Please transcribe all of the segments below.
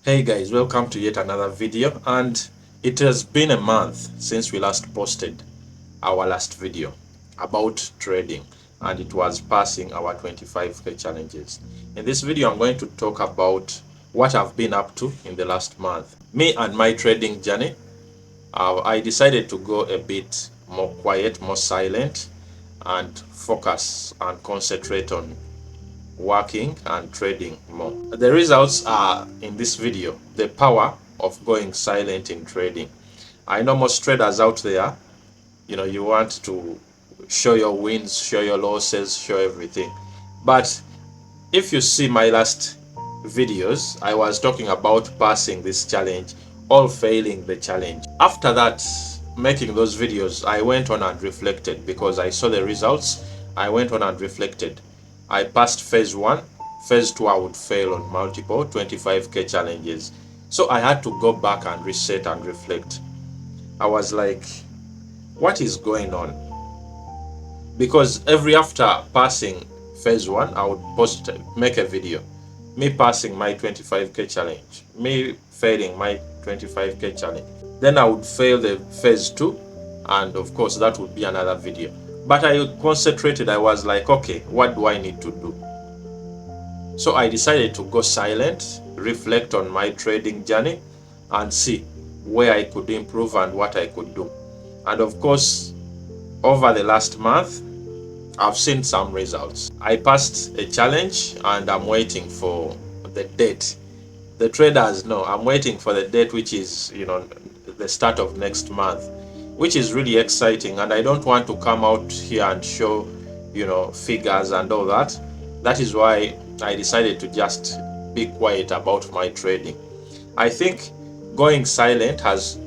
Hey guys, welcome to yet another video, and it has been a month since we last posted our last video about trading, and it was passing our 25k challenges. In this video I'm going to talk about what I've been up to in the last month, me and my trading journey. I decided to go a bit more quiet, more silent, and focus and concentrate on working and trading more. The results are in this video: the power of going silent in trading. I know most traders out there, you want to show your wins, show your losses, show everything. But if you see my last videos, I was talking about passing this challenge or failing the challenge. After that, making those videos, I went on and reflected because I saw the results. I went on and reflected. I passed phase 1. Phase 2, I would fail on multiple 25k challenges. So I had to go back and reset and reflect. I was like, what is going on? Because every after passing phase 1, I would make a video, me passing my 25k challenge, me failing my 25k challenge. Then I would fail the phase 2, and of course that would be another video. But I concentrated. I was like, okay, what do I need to do? So I decided to go silent, reflect on my trading journey, and see where I could improve and what I could do. And of course, over the last month, I've seen some results. I passed a challenge and I'm waiting for the date. The traders know I'm waiting for the date, which is, the start of next month, which is really exciting. And I don't want to come out here and show, figures and all that. That is why I decided to just be quiet about my trading. I think going silent has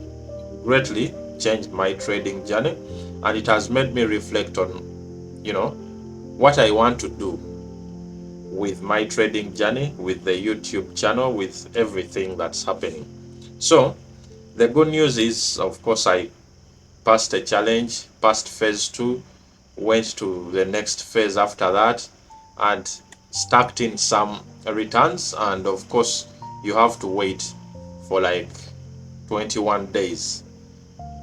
greatly changed my trading journey, and it has made me reflect on what I want to do with my trading journey, with the YouTube channel, with everything that's happening. So the good news is, of course, I passed a challenge, passed phase 2, went to the next phase after that, and stacked in some returns. And of course, you have to wait for like 21 days.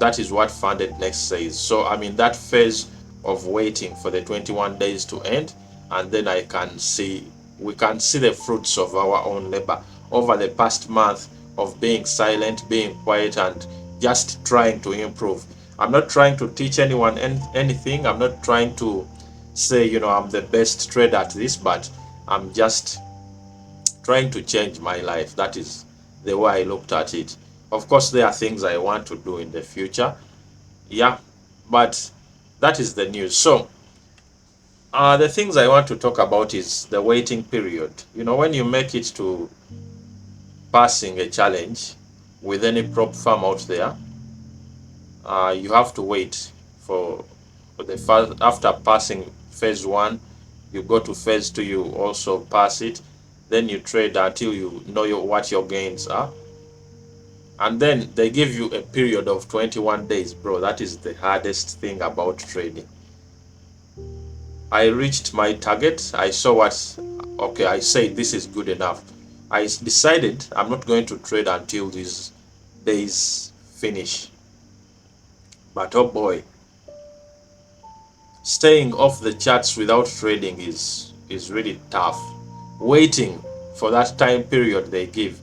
That is what funded next says. So I'm in that phase of waiting for the 21 days to end, and then we can see the fruits of our own labor over the past month of being silent, being quiet, and just trying to improve. I'm not trying to teach anyone anything. I'm not trying to say, I'm the best trader at this, but I'm just trying to change my life. That is the way I looked at it. Of course, there are things I want to do in the future. Yeah, but that is the news. So, the things I want to talk about is the waiting period. When you make it to passing a challenge with any prop firm out there, you have to wait for the first. After passing phase 1, you go to phase 2, you also pass it. Then you trade until you know what your gains are. And then they give you a period of 21 days, bro. That is the hardest thing about trading. I reached my target. I saw okay, I said this is good enough. I decided I'm not going to trade until these days finish. But oh boy, staying off the charts without trading is really tough. Waiting for that time period they give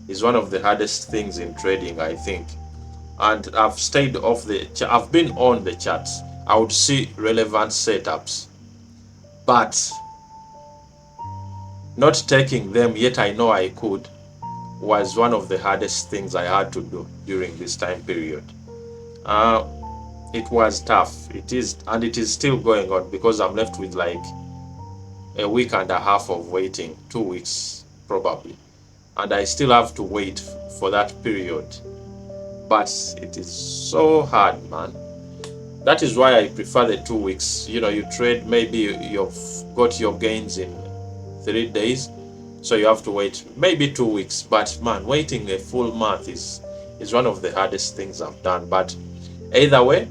is one of the hardest things in trading, I think. And I've stayed off I've been on the charts. I would see relevant setups, but not taking them, yet I know I could, was one of the hardest things I had to do during this time period. uh, it was tough. It is, and it is still going on, because I'm left with like a week and a half of waiting, 2 weeks probably, and I still have to wait for that period. But it is so hard, man. That is why I prefer the 2 weeks. You trade, maybe you've got your gains in 3 days, so you have to wait maybe 2 weeks. But man, waiting a full month is one of the hardest things I've done. But either way,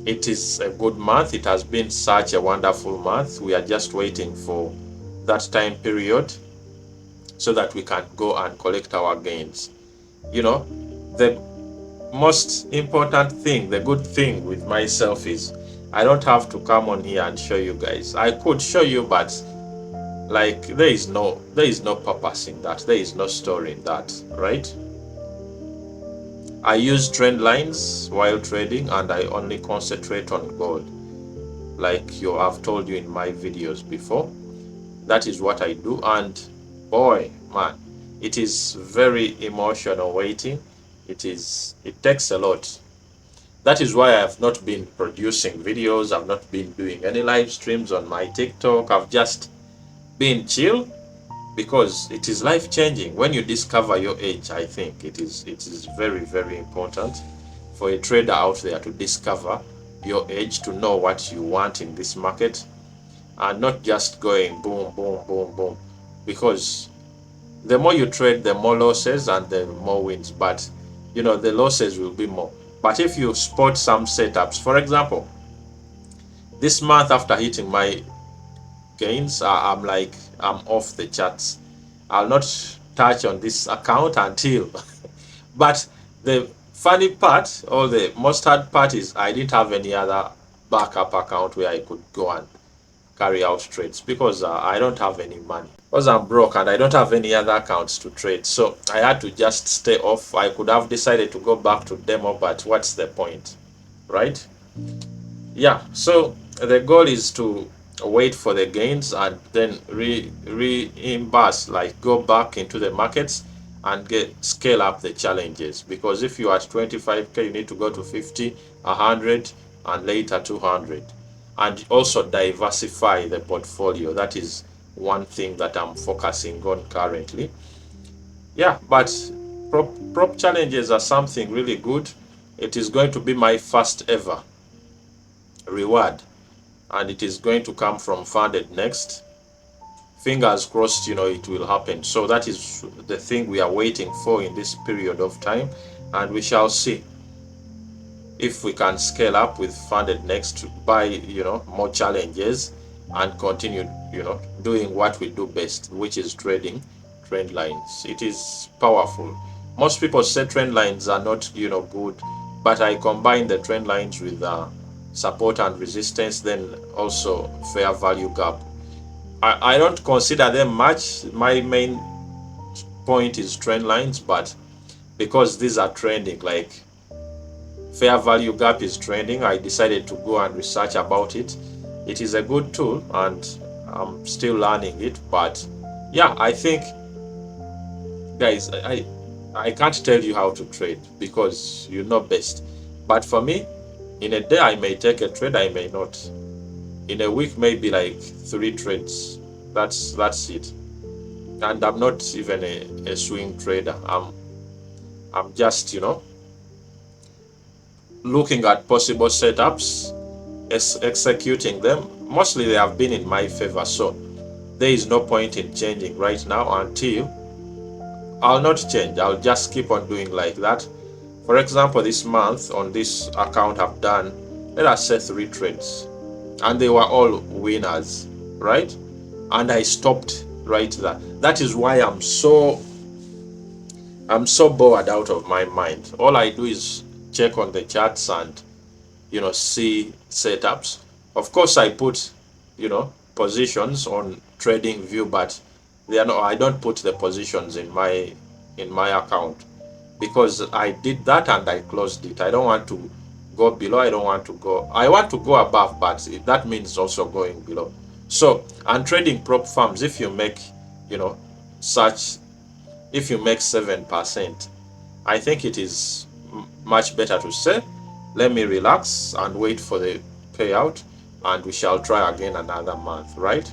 it is a good month. It has been such a wonderful month. We are just waiting for that time period. so that we can go and collect our gains. You know, the most important thing, the good thing with myself is I don't have to come on here and show you guys. I could show you, but like there is no purpose in that. There is no story in that, right? I use trend lines while trading, and I only concentrate on gold, like I've told you in my videos before. That is what I do, and boy, man, it is very emotional waiting. It takes a lot. That is why I have not been producing videos. I've not been doing any live streams on my TikTok. I've just been chill, because it is life changing when you discover your age. I think it is very, very important for a trader out there to discover your age, to know what you want in this market, and not just going boom, boom, boom, boom, because the more you trade, the more losses and the more wins. But the losses will be more. But if you spot some setups, for example, this month after hitting my gains, I'm off the charts. I'll not touch on this account until but the funny part, or the most hard part, is I didn't have any other backup account where I could go and carry out trades, because I don't have any money, because I'm broke and I don't have any other accounts to trade. So I had to just stay off. I could have decided to go back to demo, but what's the point, right? Yeah, so the goal is to wait for the gains and then reimburse, like go back into the markets and scale up the challenges, because if you are at 25k, you need to go to 50, 100, and later 200, and also diversify the portfolio. That is one thing that I'm focusing on currently. Yeah, but prop challenges are something really good. It is going to be my first ever reward, and it is going to come from funded next. Fingers crossed, it will happen. So that is the thing we are waiting for in this period of time, and we shall see if we can scale up with funded next by more challenges, and continue doing what we do best, which is trading trend lines. It is powerful. Most people say trend lines are not good, but I combine the trend lines with support and resistance, then also fair value gap. I don't consider them much. My main point is trend lines, but because these are trending, like fair value gap is trending, I decided to go and research about it. It is a good tool, and I'm still learning it. But yeah, I think, guys, I can't tell you how to trade, because you know best. But for me, in a day I may take a trade, I may not. In a week, maybe like 3 trades. That's it. And I'm not even a swing trader. I'm just looking at possible setups, executing them. Mostly they have been in my favor, so there is no point in changing right now. Until I'll not change, I'll just keep on doing like that. For example, this month on this account I've done, let us say 3 trades, and they were all winners, right? And I stopped right there. That is why I'm so bored out of my mind. All I do is check on the charts and see setups. Of course, I put positions on trading view, but I don't put the positions in my account, because I did that and I closed it. I don't want to go below. I want to go above, but that means also going below. So, and trading prop firms, if you make such if you make 7%, I think it is much better to say, let me relax and wait for the payout, and we shall try again another month, right?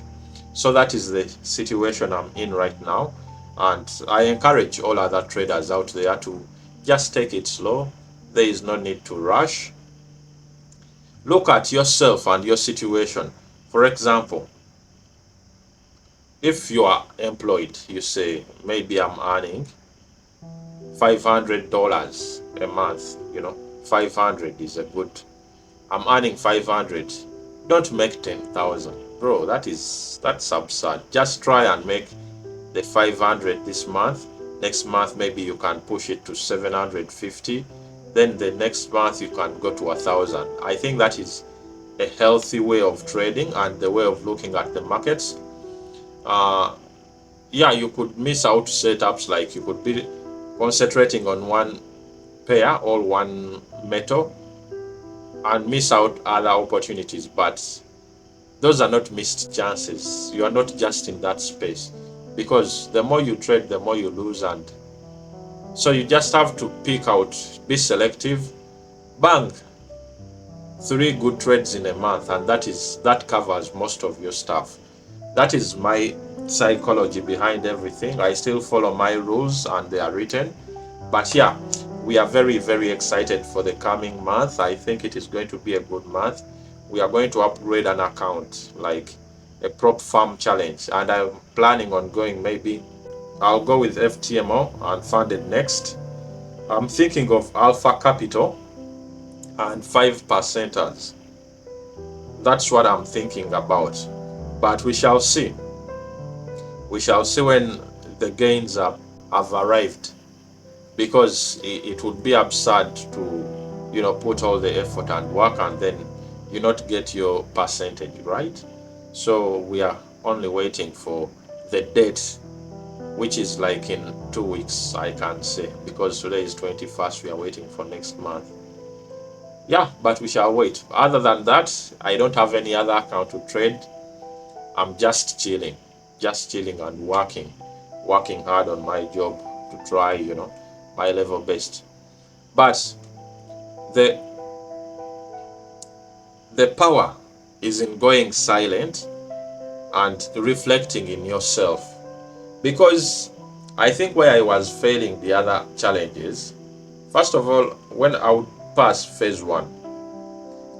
So that is the situation I'm in right now, and I encourage all other traders out there to just take it slow. There is no need to rush. Look at yourself and your situation. For example, if you are employed, you say, maybe I'm earning $500 a month. 500 is a good. I'm earning 500. Don't make 10,000, bro. That's absurd. Just try and make the 500 this month. Next month maybe you can push it to 750. Then the next month you can go to 1,000. I think that is a healthy way of trading and the way of looking at the markets. Yeah, you could miss out setups, like you could be concentrating on one pair or one metal and miss out other opportunities, but those are not missed chances. You are not just in that space, because the more you trade the more you lose, and so you just have to pick out, be selective, bang 3 good trades in a month, and that covers most of your stuff. That is my psychology behind everything. I still follow my rules and they are written. But yeah, we are very, very excited for the coming month. I think it is going to be a good month. We are going to upgrade an account, like a prop farm challenge, and I'm planning on going, maybe I'll go with FTMO and funded next. I'm thinking of Alpha Capital and 5%ers. That's what I'm thinking about. But we shall see. We shall see when the gains have arrived, because it would be absurd to, put all the effort and work and then you not get your percentage, right? So we are only waiting for the date, which is like in 2 weeks, I can say, because today is 21st. We are waiting for next month. Yeah, but we shall wait. Other than that, I don't have any other account to trade. I'm just chilling and working hard on my job to try, my level best. But the the power is in going silent and reflecting in yourself. Because I think where I was failing the other challenges, first of all, when I would pass phase one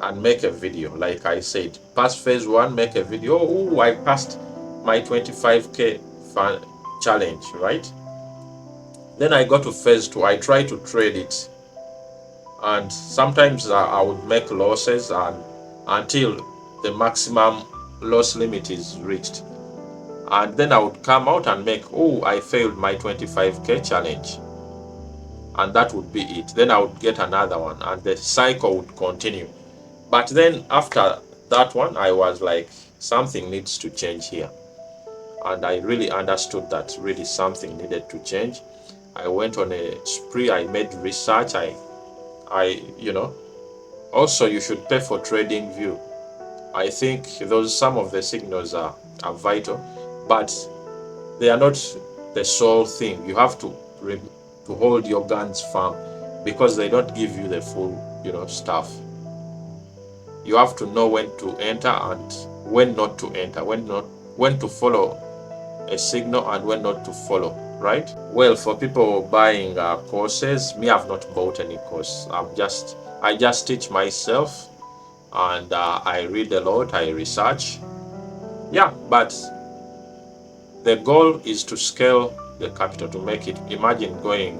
and make a video, like I said, pass phase one, make a video. Oh, I passed my 25k fan challenge, right? Then I got to phase two. I try to trade it, and sometimes I would make losses, and until the maximum loss limit is reached, and then I would come out and make, oh, I failed my 25k challenge, and that would be it. Then I would get another one, and the cycle would continue. But then after that one, I was like, something needs to change here, and I really understood that really something needed to change. I went on a spree. I made research. I also, you should pay for trading view. I think those, some of the signals are vital, but they are not the sole thing. You have to hold your guns firm, because they don't give you the full stuff. You have to know when to enter and when not to enter, when to follow a signal and when not to follow, right? Well, for people buying courses, me, I've not bought any course. I just teach myself, and I read a lot, I research. Yeah, but the goal is to scale the capital, to make it. Imagine going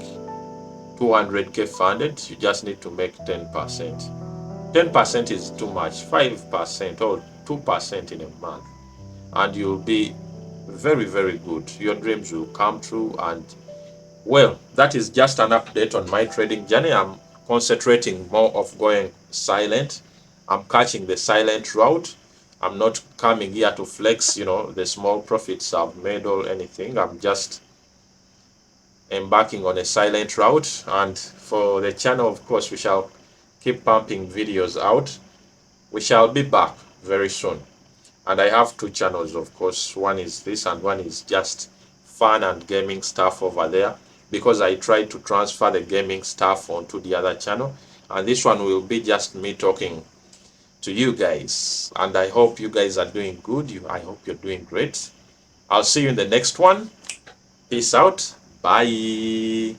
200k funded, you just need to make 10%. 10% is too much. 5% or 2% in a month, and you'll be very, very good. Your dreams will come true. And well, that is just an update on my trading journey. I'm concentrating more of going silent. I'm catching the silent route. I'm not coming here to flex, the small profits I've made or anything. I'm just embarking on a silent route. And for the channel, of course, we shall keep pumping videos out. We shall be back very soon. And I have 2 channels, of course. One is this, and one is just fun and gaming stuff over there, because I tried to transfer the gaming stuff onto the other channel. And this one will be just me talking to you guys. And I hope you guys are doing good. I hope you're doing great. I'll see you in the next one. Peace out. Bye.